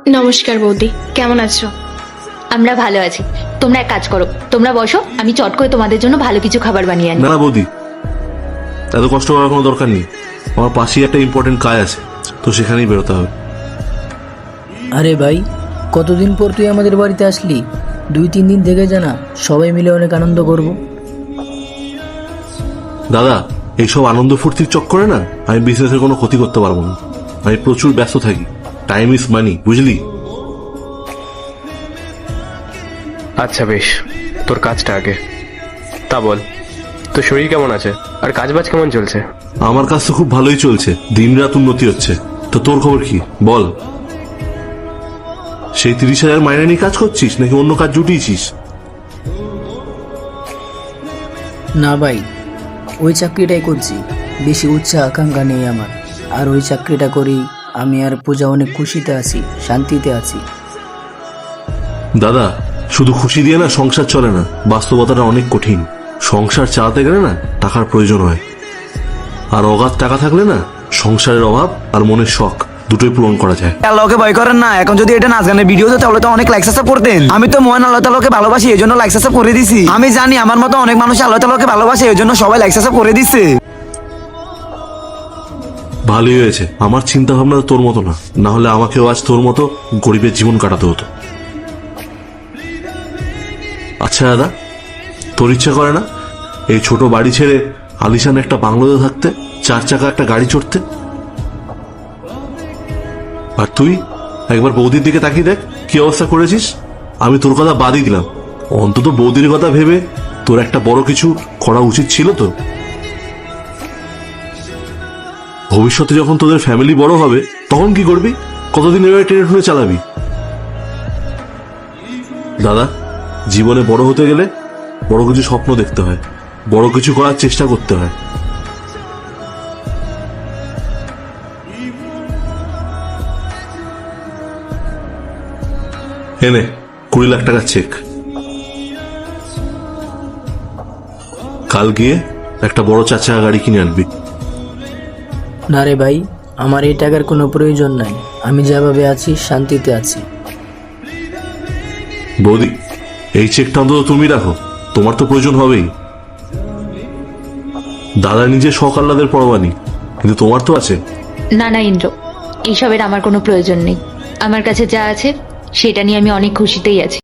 নমস্কার বৌদি, কেমন আছো? আমরা ভালো আছি। তোমরা এক কাজ করো, তোমরা বসো, আমি চট করে তোমাদের জন্য ভালো কিছু খাবার বানিয়ে আনি। না না বৌদি, এত কষ্ট করার কোনো দরকার নেই। আমার পাশেই একটা ইম্পর্টেন্ট কাজ আছে, তো সেখানেই বেরোতে হবে। আরে ভাই, কতদিন পর তুই আমাদের বাড়িতে আসলি? 2-3 দিন থেকে জানা, সবাই মিলে অনেক আনন্দ করব। দাদা, এইসব আনন্দ ফুর্তির চক্করে না আমি বিজনেসের কোনো ক্ষতি করতে পারবো না। আমি প্রচুর ব্যস্ত থাকি। টাইম ইজ মানি, বুঝলি? আচ্ছা বেশ, তোর কাজটা আগে। তা বল, তোর শরীর কেমন আছে আর কাজবাজ কেমন চলছে? আমার কাজ তো খুব ভালোই চলছে, দিনরাত উন্নতি হচ্ছে। তো তোর খবর কি বল? সেই 30,000 মাইনে নিয়ে কাজ করছিস নাকি অন্য কাজ জুটিয়েছিস? না ভাই, ওই চাকরিটাই করছি। বেশি উচ্চ আকাঙ্ক্ষা নেই আমার। আর ওই চাকরিটা করি আমি আর পূজা অনেক খুশিতে আছি, শান্তিতে আছি। দাদা, শুধু খুশি দিয়ে না সংসার চলে না। বাস্তবতাটা অনেক কঠিন। সংসার চালাতে গেলে না টাকার প্রয়োজন হয়, আর অগাধ টাকা থাকলে না সংসারের অভাব আর মনের শখ দুটোই পূরণ করা যায়। আল্লাহকে ভয় করেন না। এখন যদি এটা নাচ গানের ভিডিও হতো তাহলে তো অনেক লাইক সাবস্ক্রাইব করতেন। আমি তো মহান আল্লাহ তাআলাকে ভালোবাসি, এই জন্য লাইক সাবস্ক্রাইব করে দিছি। আমি জানি আমার মতো অনেক মানুষ আল্লাহ তাআলাকে ভালোবাসে, এই জন্য সবাই লাইক সাবস্ক্রাইব করে দিচ্ছে। ভালোই হয়েছে, আমার চিন্তা ভাবনা তোর মতো না, না হলে আমাকেও আজ তোর মতো গরিবের জীবন কাটাতে হতো। আচ্ছা দাদা, তোর ইচ্ছা করে না এই ছোট বাড়ি ছেড়ে আলিশান একটা বাংলোতে থাকতে, 4 চাকা একটা গাড়ি চড়তে? আর তুই একবার বৌদির দিকে তাকিয়ে দেখ কি অবস্থা করেছিস। আমি তোর কথা বাদই দিলাম, অন্তত বৌদির কথা ভেবে তোর একটা বড় কিছু করা উচিত ছিল তো। ভবিষ্যতে যখন তোদের ফ্যামিলি বড় হবে তখন কি করবি? কতদিন এভাবে টেনে টুনে চালাবি? দাদা, জীবনে বড় হতে গেলে বড় কিছু স্বপ্ন দেখতে হয়, বড় কিছু করার চেষ্টা করতে হয়। এনে 20 লাখ টাকার চেক। কাল গিয়ে একটা বড় 4 চাকা গাড়ি কিনে আনবি। না রে ভাই, আমার এই টাকার কোনো প্রয়োজন নাই। আমি যেভাবে আছি শান্তিতে আছি। বৌদি, এই চেকটা অন্তত তুমি রাখো, তোমার তো প্রয়োজন হবেই। দাদা নিজে শখ আহ্লাদের পরোয়া নেই, কিন্তু তোমার তো আছে। না না ইন্দ্র, এইসবের আমার কোনো প্রয়োজন নেই। আমার কাছে যা আছে সেটা নিয়ে আমি অনেক খুশিতেই আছি।